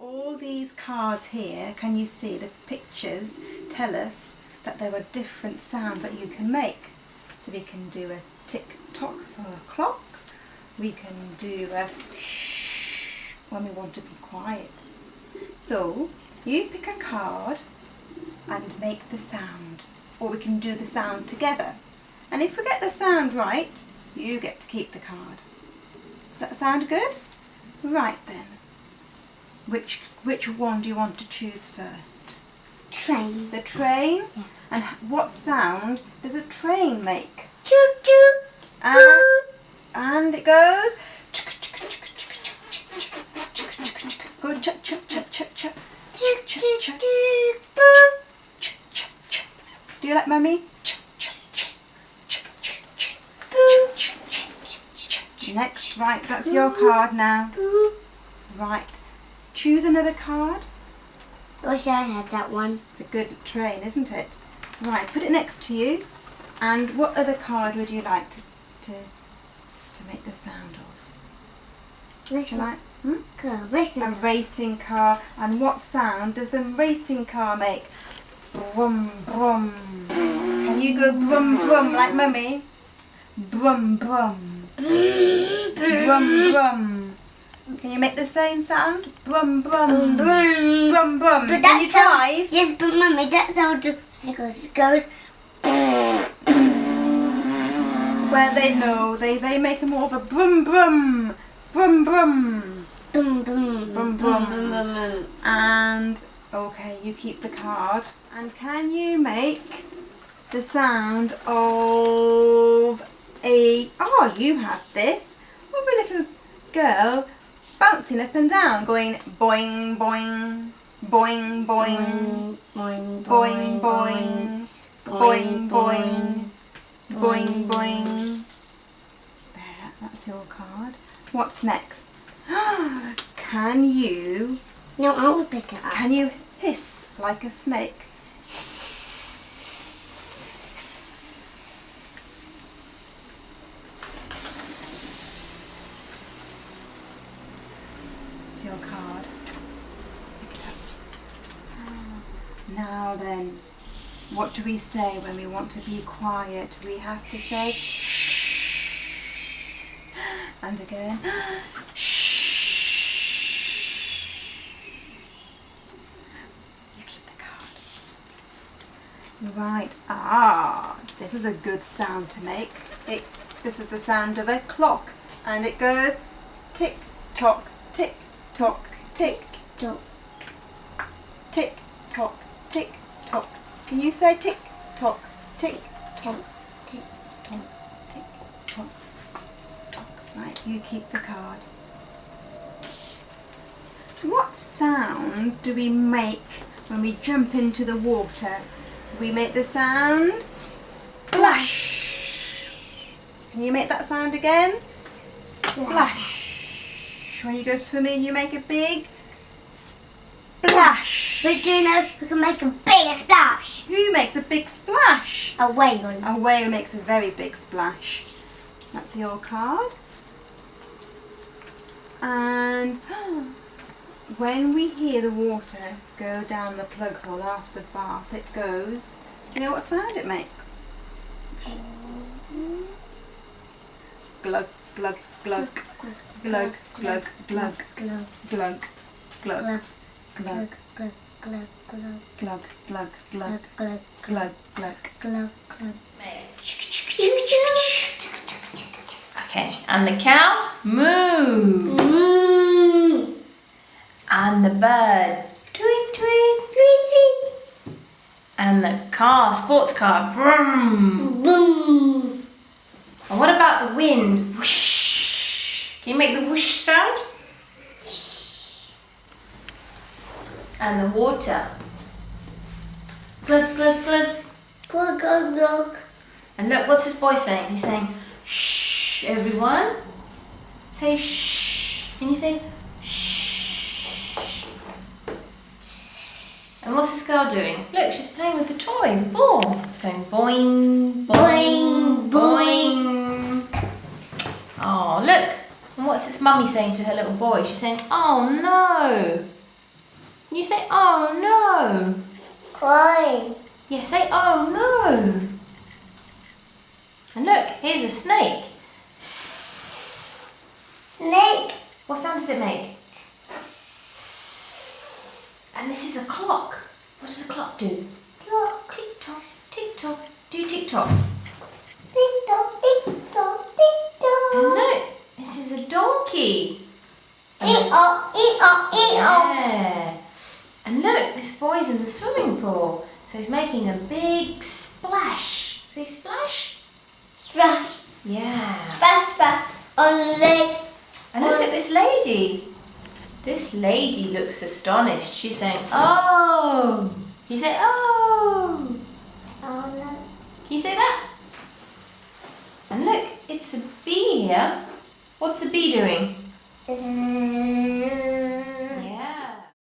All these cards here, can you see the pictures tell us that there are different sounds that you can make. So we can do a tick-tock for a clock. We can do a shh when we want to be quiet. So you pick a card and make the sound, or we can do the sound together. And if we get the sound right, you get to keep the card. Does that sound good? Right then. Which one do you want to choose first? Train. The train? Yeah. And what sound does a train make? Choo choo. And it goes. Good. Chuck, chuck, chuck, chuck, chuck. Choo choo choo. Do you like Mummy? Next, right, that's your card now. Right, choose another card. I wish I had that one. It's a good train, isn't it? Right, put it next to you. And what other card would you like to make the sound of? Would you like? Racing. A racing car. And what sound does the racing car make? Brum, brum. Can you go brum, brum like Mummy? Brum, brum. Brum, brum. Can you make the same sound? Brum, brum. Brum, brum. But Can you drive? Yes, but Mummy, that sound goes. Where they know, they make more of a brum, brum. Brum, brum. Boom, boom, Brum, brum. And, okay, you keep the card. And can you make the sound of you have this, of a little girl bouncing up and down, going boing, boing, boing, boing, Boing, boing, boing, boing, boing, boing, boing. There, that's your card. What's next? Can you No, I will pick it up. Can you hiss like a snake? It's your card. Pick it up. Now then, what do we say when we want to be quiet? We have to say shh. And again. Right, this is a good sound to make. This is the sound of a clock, and it goes tick tock, tick tock, tick Tock. tick tock, tick tock. Can you say tick tock, tick tock, Tick. tock, tick tock, tock? Right, you keep the card. What sound do we make when we jump into the water? We make the sound splash. Can you make that sound again? Splash. When you go swimming, you make a big splash. But do you know we can make a bigger splash? Who makes a big splash? A whale. A whale makes a very big splash. That's your card. And when we hear the water go down the plug hole after the bath, it goes. Do you know what sound it makes? Glug, glug, glug, glug, glug, glug, glug, glug, glug, glug, glug, glug, glug, glug, glug. Okay, and the cow moo. And the bird tweet tweet. And the car, sports car, brum. Boom. And what about the wind? Whoosh. Can you make the whoosh sound? And the water. Glug glug glug. Glug, glug, glug. And look, what's this boy saying? He's saying, shh, everyone. Say shh. Can you say shh? And what's this girl doing? Look, she's playing with the toy, the ball. It's going boing, boing, boing. Oh, look. And what's this mummy saying to her little boy? She's saying, oh no. Can you say, oh no? Crying. Yeah, say, oh no. And look, here's a snake. Snake. What sound does it make? And this is a clock. What does a clock do? Clock. Tick tock, tick tock. Do tick tock. Tick tock, tick tock, tick tock. And look, this is a donkey. E-oh, e-oh, e-oh. Yeah. And look, this boy's in the swimming pool. So he's making a big splash. Say splash? Splash. Yeah. Splash, splash. On the legs. And look at this lady. This lady looks astonished. She's saying, oh. Can you say, oh? Oh no. Can you say that? And look, it's a bee here. What's the bee doing? Zzz.